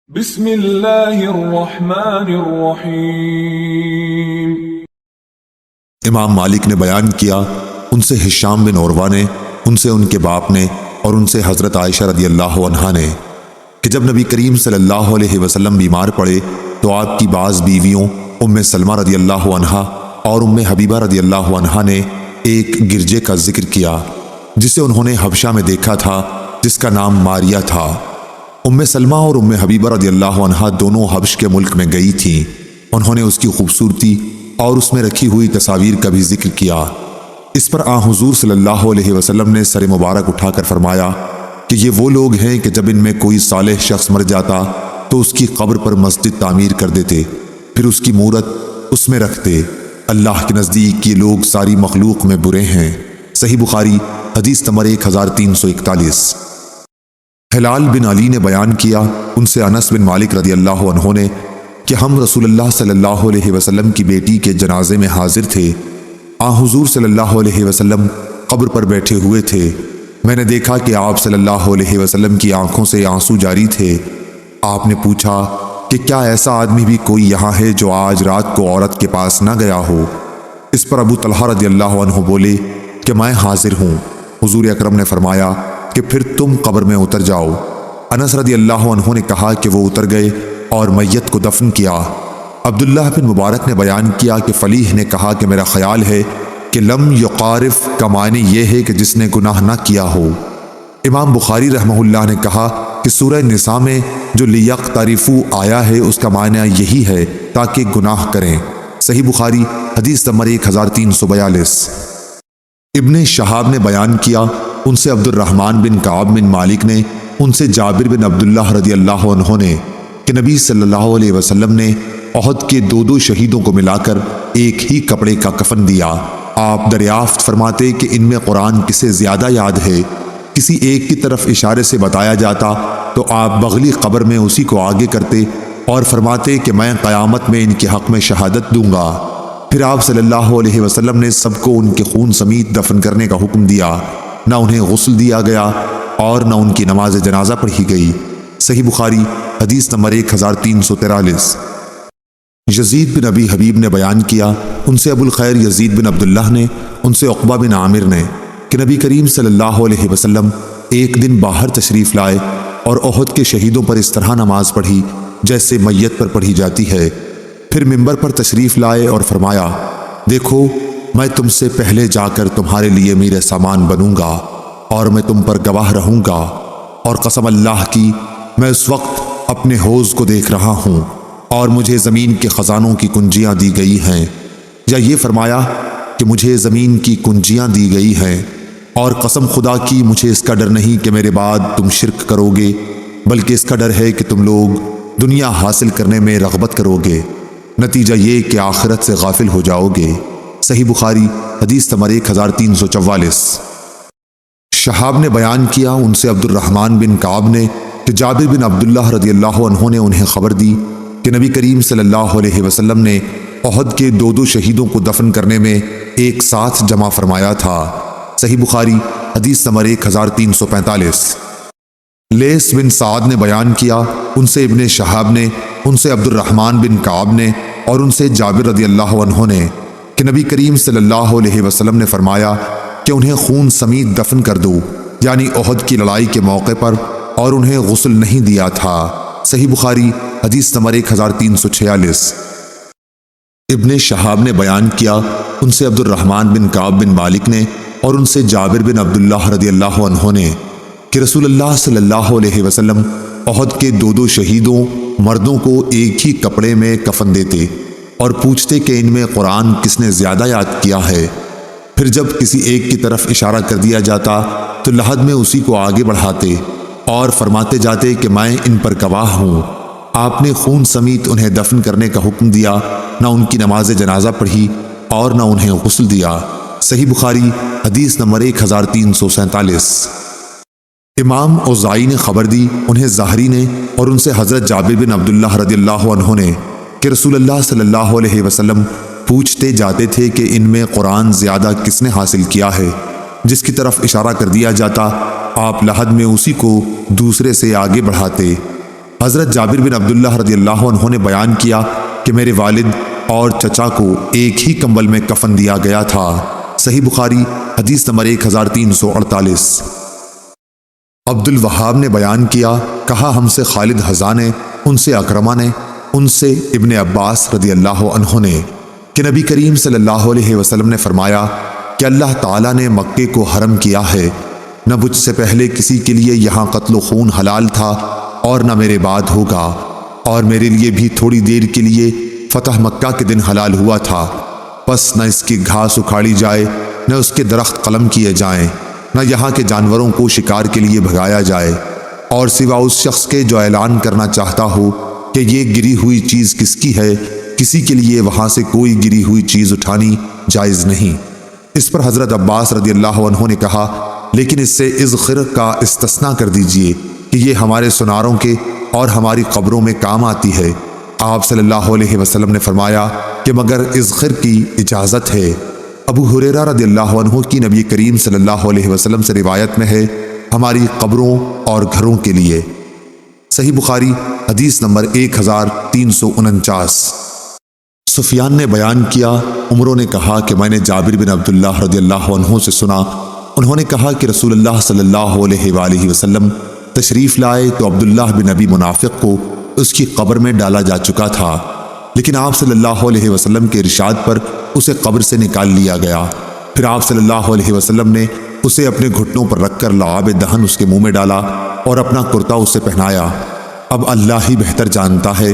بسم اللہ الرحمن الرحیم۔ امام مالک نے بیان کیا، ان سے ہشام بن عروہ نے، ان سے ان کے باپ نے، اور ان سے حضرت عائشہ رضی اللہ عنہا نے کہ جب نبی کریم صلی اللہ علیہ وسلم بیمار پڑے تو آپ کی بعض بیویوں ام سلمہ رضی اللہ عنہا اور ام حبیبہ رضی اللہ عنہا نے ایک گرجے کا ذکر کیا جسے انہوں نے حبشہ میں دیکھا تھا، جس کا نام ماریہ تھا۔ ام سلمہ اور ام حبیبہ رضی اللہ عنہا دونوں حبش کے ملک میں گئی تھیں۔ انہوں نے اس کی خوبصورتی اور اس میں رکھی ہوئی تصاویر کا بھی ذکر کیا۔ اس پر حضور صلی اللہ علیہ وسلم نے سر مبارک اٹھا کر فرمایا کہ یہ وہ لوگ ہیں کہ جب ان میں کوئی صالح شخص مر جاتا تو اس کی قبر پر مسجد تعمیر کر دیتے، پھر اس کی مورت اس میں رکھتے۔ اللہ کے نزدیک یہ لوگ ساری مخلوق میں برے ہیں۔ صحیح بخاری حدیث نمبر 1341۔ ہلال بن علی نے بیان کیا، ان سے انس بن مالک رضی اللہ عنہ نے کہ ہم رسول اللہ صلی اللہ علیہ وسلم کی بیٹی کے جنازے میں حاضر تھے۔ حضور صلی اللہ علیہ وسلم قبر پر بیٹھے ہوئے تھے۔ میں نے دیکھا کہ آپ صلی اللہ علیہ وسلم کی آنکھوں سے آنسو جاری تھے۔ آپ نے پوچھا کہ کیا ایسا آدمی بھی کوئی یہاں ہے جو آج رات کو عورت کے پاس نہ گیا ہو؟ اس پر ابو طلحہ رضی اللہ عنہ بولے کہ میں حاضر ہوں۔ حضور اکرم نے فرمایا کہ پھر تم قبر میں اتر جاؤ۔ انس رضی اللہ عنہ نے کہا کہ وہ اتر گئے اور میت کو دفن کیا۔ عبداللہ بن مبارک نے بیان کیا کہ فلیح نے کہا کہ میرا خیال ہے کہ لم یقارف کا معنی یہ ہے کہ جس نے گناہ نہ کیا ہو۔ امام بخاری رحمہ اللہ نے کہا کہ سورہ نساء میں جو لیقترفوا آیا ہے اس کا معنی یہی ہے تاکہ گناہ کریں۔ صحیح بخاری حدیث نمبر 1342۔ ابن شہاب نے بیان کیا، ان سے عبد الرحمن بن کعب بن مالک نے، ان سے جابر بن عبداللہ رضی اللہ عنہ نے کہ نبی صلی اللہ علیہ وسلم نے احد کے دو شہیدوں کو ملا کر ایک ہی کپڑے کا کفن دیا۔ آپ دریافت فرماتے کہ ان میں قرآن کسے زیادہ یاد ہے؟ کسی ایک کی طرف اشارے سے بتایا جاتا تو آپ بغلی قبر میں اسی کو آگے کرتے اور فرماتے کہ میں قیامت میں ان کے حق میں شہادت دوں گا۔ پھر آپ صلی اللہ علیہ وسلم نے سب کو ان کے خون سمیت دفن کرنے کا حکم دیا، نہ انہیں غسل دیا گیا اور نہ ان کی نماز جنازہ پڑھی گئی۔ صحیح بخاری حدیث نمبر 1343۔ یزید بن ابی حبیب نے بیان کیا، ان سے ابو الخیر یزید بن عبداللہ نے، ان سے عقبہ بن عامر نے کہ نبی کریم صلی اللہ علیہ وسلم ایک دن باہر تشریف لائے اور احد کے شہیدوں پر اس طرح نماز پڑھی جیسے میت پر پڑھی جاتی ہے۔ پھر منبر پر تشریف لائے اور فرمایا، دیکھو میں تم سے پہلے جا کر تمہارے لیے میرے سامان بنوں گا اور میں تم پر گواہ رہوں گا، اور قسم اللہ کی میں اس وقت اپنے حوض کو دیکھ رہا ہوں اور مجھے زمین کے خزانوں کی کنجیاں دی گئی ہیں، یا یہ فرمایا کہ مجھے زمین کی کنجیاں دی گئی ہیں، اور قسم خدا کی مجھے اس کا ڈر نہیں کہ میرے بعد تم شرک کرو گے، بلکہ اس کا ڈر ہے کہ تم لوگ دنیا حاصل کرنے میں رغبت کرو گے، نتیجہ یہ کہ آخرت سے غافل ہو جاؤ گے۔ صحیح بخاری حدیث نمبر 1344۔ شہاب نے بیان کیا، ان سے عبد الرحمن بن کعب نے کہ جابر بن عبداللہ رضی اللہ عنہ نے انہیں خبر دی کہ نبی کریم صلی اللہ علیہ وسلم نے احد کے دو شہیدوں کو دفن کرنے میں ایک ساتھ جمع فرمایا تھا۔ صحیح بخاری حدیث نمبر 1345۔ لیث بن سعد نے بیان کیا، ان سے ابن شہاب نے، ان سے عبد الرحمن بن کعب نے اور ان سے جابر رضی اللہ عنہ نے کہ نبی کریم صلی اللہ علیہ وسلم نے فرمایا کہ انہیں خون سمیت دفن کر دو، یعنی احد کی لڑائی کے موقع پر، اور انہیں غسل نہیں دیا تھا۔ صحیح بخاری حدیث نمبر 1346۔ ابن شہاب نے بیان کیا، ان سے عبد الرحمن بن کعب بن مالک نے اور ان سے جابر بن عبداللہ رضی اللہ عنہ نے کہ رسول اللہ صلی اللہ علیہ وسلم احد کے دو شہیدوں مردوں کو ایک ہی کپڑے میں کفن دیتے اور پوچھتے کہ ان میں قرآن کس نے زیادہ یاد کیا ہے۔ پھر جب کسی ایک کی طرف اشارہ کر دیا جاتا تو لحد میں اسی کو آگے بڑھاتے اور فرماتے جاتے کہ میں ان پر گواہ ہوں۔ آپ نے خون سمیت انہیں دفن کرنے کا حکم دیا، نہ ان کی نماز جنازہ پڑھی اور نہ انہیں غسل دیا۔ صحیح بخاری حدیث نمبر 1347۔ امام اوزائی نے خبر دی، انہیں زہری نے اور ان سے حضرت جابر بن عبداللہ رضی اللہ عنہ نے کہ رسول اللہ صلی اللہ علیہ وسلم پوچھتے جاتے تھے کہ ان میں قرآن زیادہ کس نے حاصل کیا ہے۔ جس کی طرف اشارہ کر دیا جاتا آپ لحد میں اسی کو دوسرے سے آگے بڑھاتے۔ حضرت جابر بن عبداللہ رضی اللہ عنہ نے بیان کیا کہ میرے والد اور چچا کو ایک ہی کمبل میں کفن دیا گیا تھا۔ صحیح بخاری حدیث نمبر 1348۔ عبد الوہاب نے بیان کیا، کہا ہم سے خالد حذا نے، ان سے اکرمہ نے، ان سے ابن عباس رضی اللہ عنہ نے کہ نبی کریم صلی اللہ علیہ وسلم نے فرمایا کہ اللہ تعالیٰ نے مکے کو حرم کیا ہے، نہ مجھ سے پہلے کسی کے لیے یہاں قتل و خون حلال تھا اور نہ میرے بعد ہوگا، اور میرے لیے بھی تھوڑی دیر کے لیے فتح مکہ کے دن حلال ہوا تھا، پس نہ اس کی گھاس اکھاڑی جائے، نہ اس کے درخت قلم کیے جائیں، نہ یہاں کے جانوروں کو شکار کے لیے بھگایا جائے، اور سوا اس شخص کے جو اعلان کرنا چاہتا ہو کہ یہ گری ہوئی چیز کس کی ہے، کسی کے لیے وہاں سے کوئی گری ہوئی چیز اٹھانی جائز نہیں۔ اس پر حضرت عباس رضی اللہ عنہ نے کہا، لیکن اس سے اذخر کا استثناء کر دیجئے کہ یہ ہمارے سناروں کے اور ہماری قبروں میں کام آتی ہے۔ آپ صلی اللہ علیہ وسلم نے فرمایا کہ مگر اذخر کی اجازت ہے۔ ابو ہریرہ رضی اللہ عنہ کی نبی کریم صلی اللہ علیہ وسلم سے روایت میں ہے، ہماری قبروں اور گھروں کے لیے۔ صحیح بخاری حدیث نمبر 1349۔ سفیان نے بیان کیا، عمروں نے کہا کہ میں نے جابر بن عبداللہ رضی اللہ عنہ سے سنا، انہوں نے کہا کہ رسول اللہ صلی اللہ علیہ وآلہ وسلم تشریف لائے تو عبداللہ بن ابی منافق کو اس کی قبر میں ڈالا جا چکا تھا، لیکن آپ صلی اللہ علیہ وسلم کے ارشاد پر اسے قبر سے نکال لیا گیا۔ پھر آپ صلی اللہ علیہ وسلم نے اسے اپنے گھٹنوں پر رکھ کر لعاب دہن اس کے منہ میں ڈالا اور اپنا کرتا اسے پہنایا۔ اب اللہ ہی بہتر جانتا ہے،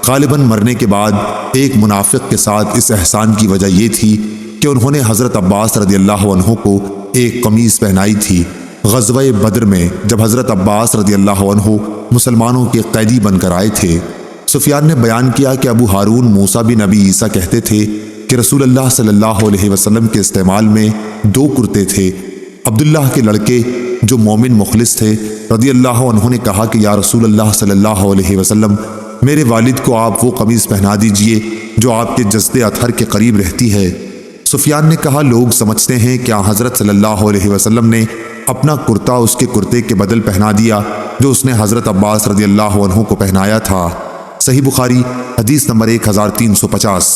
غالباً مرنے کے بعد ایک منافق کے ساتھ اس احسان کی وجہ یہ تھی کہ انہوں نے حضرت عباس رضی اللہ عنہ کو ایک قمیض پہنائی تھی غزوہ بدر میں، جب حضرت عباس رضی اللہ عنہ مسلمانوں کے قیدی بن کر آئے تھے۔ سفیان نے بیان کیا کہ ابو ہارون موسیٰ بن نبی عیسیٰ کہتے تھے کہ رسول اللہ صلی اللہ علیہ وسلم کے استعمال میں 2 کرتے تھے۔ عبداللہ کے لڑکے جو مومن مخلص تھے رضی اللہ عنہ نے کہا کہ یا رسول اللہ صلی اللہ علیہ وسلم، میرے والد کو آپ وہ قمیض پہنا دیجئے جو آپ کے جسد اطہر کے قریب رہتی ہے۔ سفیان نے کہا، لوگ سمجھتے ہیں کہ حضرت صلی اللہ علیہ وسلم نے اپنا کرتا اس کے کرتے کے بدل پہنا دیا جو اس نے حضرت عباس رضی اللہ عنہ کو پہنایا تھا۔ صحیح بخاری حدیث نمبر 1350۔